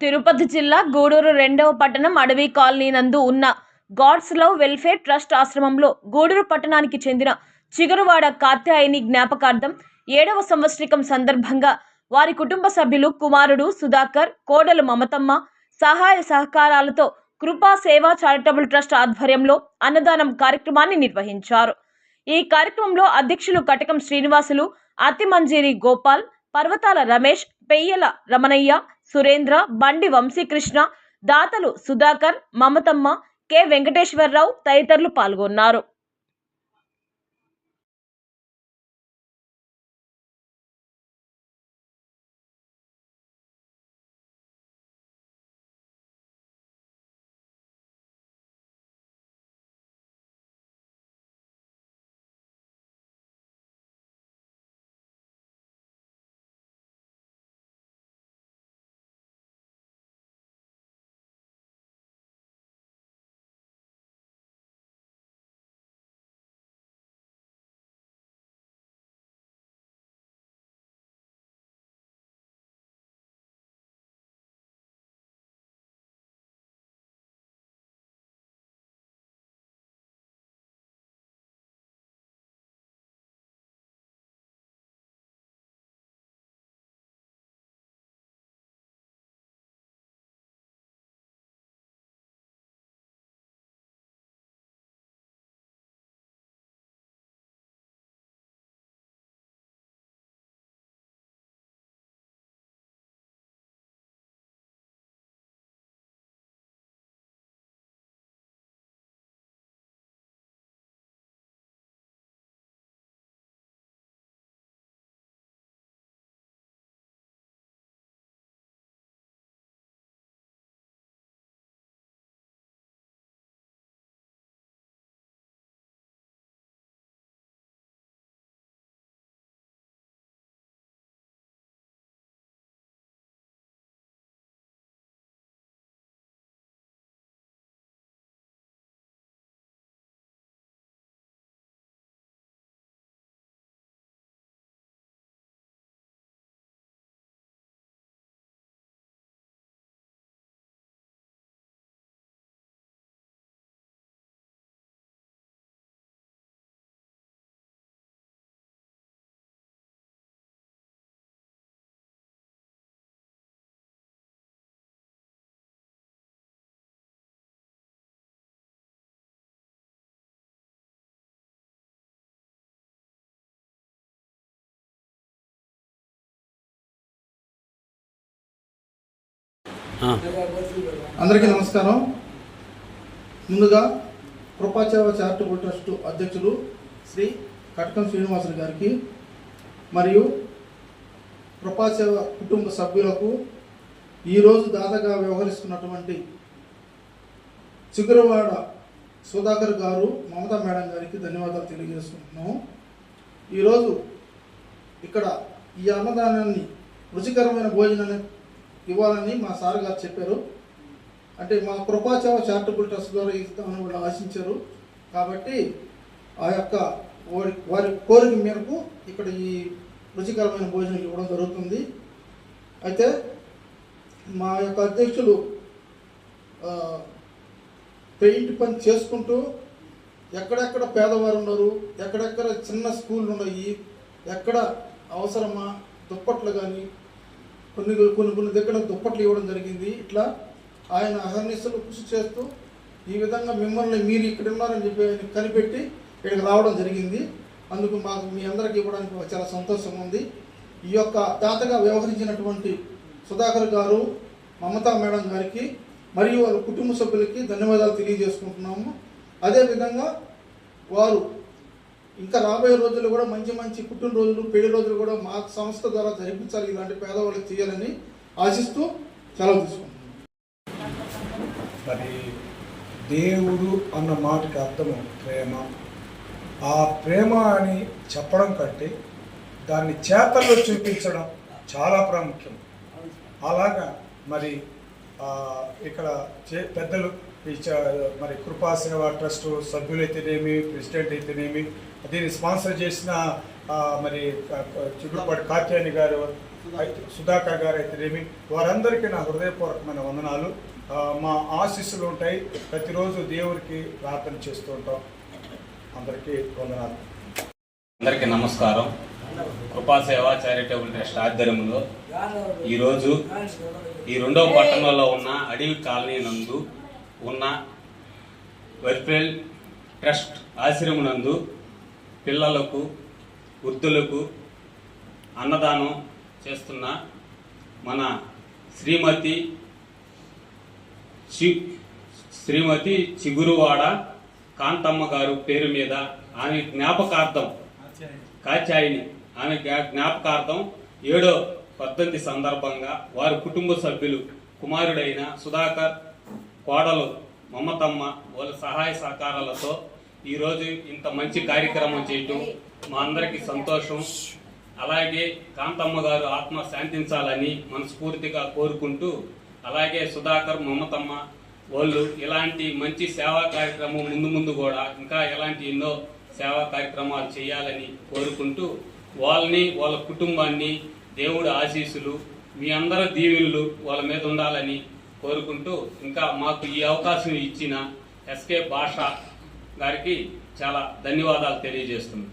తిరుపతి జిల్లా గూడూరు 2వ పట్టణం అడవి కాలనీ నందు ఉన్న గాడ్స్ లవ్ వెల్ఫేర్ ట్రస్ట్ ఆశ్రమంలో గూడూరు పట్టణానికి చెందిన చిగురువాడ కాత్యాయని జ్ఞాపకార్థం 7వ సంవత్సరికం సందర్భంగా వారి కుటుంబ సభ్యులు కుమారుడు సుధాకర్, కోడలు మమతమ్మ సహాయ సహకారాలతో కృపా సేవా చారిటబుల్ ట్రస్ట్ ఆధ్వర్యంలో అన్నదానం కార్యక్రమాన్ని నిర్వహించారు. ఈ కార్యక్రమంలో అధ్యక్షులు కటకం శ్రీనివాసులు, అతిమంజేరి గోపాల్, పర్వతాల రమేష్, పెయ్యల రమణయ్య, సురేంద్ర, బండి వంశీకృష్ణ, దాతలు సుధాకర్, మమతమ్మ, కె వెంకటేశ్వరరావు తదితరులు పాల్గొన్నారు. అందరికీ నమస్కారం. ముందుగా కృపాచేవ చారిటబుల్ ట్రస్ట్ అధ్యక్షులు శ్రీ కటకం శ్రీనివాసులు గారికి మరియు కృపాచేవ కుటుంబ సభ్యులకు ఈరోజు దాదాగా వ్యవహరిస్తున్నటువంటి చిగురువాడ సుధాకర్ గారు, మమతా మేడం గారికి ధన్యవాదాలు తెలియజేసుకుంటున్నాము. ఈరోజు ఇక్కడ ఈ అన్నదానాన్ని రుచికరమైన భోజనాన్ని ఇవ్వాలని మా సార్ గారు చెప్పారు. అంటే మా కృపాచేవ చారిటబుల్ ట్రస్ట్ ద్వారా ఇస్తామని వాళ్ళు ఆశించారు. కాబట్టి ఆ యొక్క వారి కోరిక మేరకు ఇక్కడ ఈ రుచికరమైన భోజనం ఇవ్వడం జరుగుతుంది. అయితే మా యొక్క అధ్యక్షులు పెయింట్ పని చేసుకుంటూ ఎక్కడెక్కడ పేదవారు ఉన్నారు, ఎక్కడెక్కడ చిన్న స్కూళ్ళు ఉన్నాయి, ఎక్కడ అవసరమా దుప్పట్లు కానీ కొన్ని దగ్గర దుప్పట్లు ఇవ్వడం జరిగింది. ఇట్లా ఆయన అహర్నిశలు కృషి చేస్తూ ఈ విధంగా మిమ్మల్ని మీరు ఇక్కడ ఉన్నారని చెప్పి ఆయన కనిపెట్టి ఇక్కడికి రావడం జరిగింది. అందుకు మాకు మీ అందరికీ ఇవ్వడానికి చాలా సంతోషం ఉంది. ఈ యొక్క దాతగా వ్యవహరించినటువంటి సుధాకర్ గారు, మమతా మేడం గారికి మరియు వారి కుటుంబ సభ్యులకి ధన్యవాదాలు తెలియజేసుకుంటున్నాము. అదేవిధంగా వారు ఇంకా రాబోయే రోజుల్లో కూడా మంచి మంచి పుట్టినరోజులు, పెళ్లి రోజులు కూడా మా సంస్థ ద్వారా జరిపించాలి, ఇలాంటి పేదవాళ్ళకి చేయాలని ఆశిస్తూ సెలవు తీసుకుంటున్నాం. మరి దేవుడు అన్న మాటకి అర్థము ప్రేమ. ఆ ప్రేమ అని చెప్పడం కంటే దాన్ని చేతల్లో చూపించడం చాలా ప్రాముఖ్యం. అలాగా మరి ఇక్కడ పెద్దలు మరి కృపా సేవా ట్రస్ట్ సభ్యులైతేనేమి, ప్రెసిడెంట్ అయితేనేమి, దీన్ని స్పాన్సర్ చేసిన మరి చిగురుపాటి కాత్యాయని గారు, సుధాకర్ గారు అయితేనేమి, వారందరికీ నా హృదయపూర్వకమైన వందనాలు. మా ఆశీస్సులు ఉంటాయి. ప్రతిరోజు దేవుడికి ప్రార్థన చేస్తూ ఉంటాం. అందరికీ వందనాలు. అందరికీ నమస్కారం. కృపాసేవ చారిటబుల్ ట్రస్ట్ ఆధ్వర్యంలో ఈరోజు ఈ 2వ పట్టణంలో ఉన్న అడవి కాలనీ నందు ఉన్న వెల్ఫేర్ ట్రస్ట్ ఆశ్రమం నందు పిల్లలకు, వృద్ధులకు అన్నదానం చేస్తున్న మన శ్రీమతి చిగురువాడ కాంతమ్మ గారు పేరు మీద ఆమె జ్ఞాపకార్థం, కాత్యాయని ఆమె జ్ఞాపకార్థం 7వ వర్ధంతి సందర్భంగా వారి కుటుంబ సభ్యులు కుమారుడైన సుధాకర్, కోడలు మమతమ్మ వాళ్ళ సహాయ సహకారాలతో ఈరోజు ఇంత మంచి కార్యక్రమం చేయటం మా అందరికీ సంతోషం. అలాగే కాంతమ్మ గారు ఆత్మ శాంతించాలని మనస్ఫూర్తిగా కోరుకుంటూ, అలాగే సుధాకర్, మమతమ్మ వాళ్ళు ఇలాంటి మంచి సేవా కార్యక్రమం ముందు కూడా ఇంకా ఎలాంటి ఎన్నో సేవా కార్యక్రమాలు చేయాలని కోరుకుంటూ, వాళ్ళని వాళ్ళ కుటుంబాన్ని దేవుడి ఆశీస్సులు, మీ అందరి దీవెనలు వాళ్ళ మీద ఉండాలని కోరుకుంటూ, ఇంకా మాకు ఈ అవకాశం ఇచ్చిన ఎస్కే భాష గారికి చాలా ధన్యవాదాలు తెలియజేస్తున్నాను.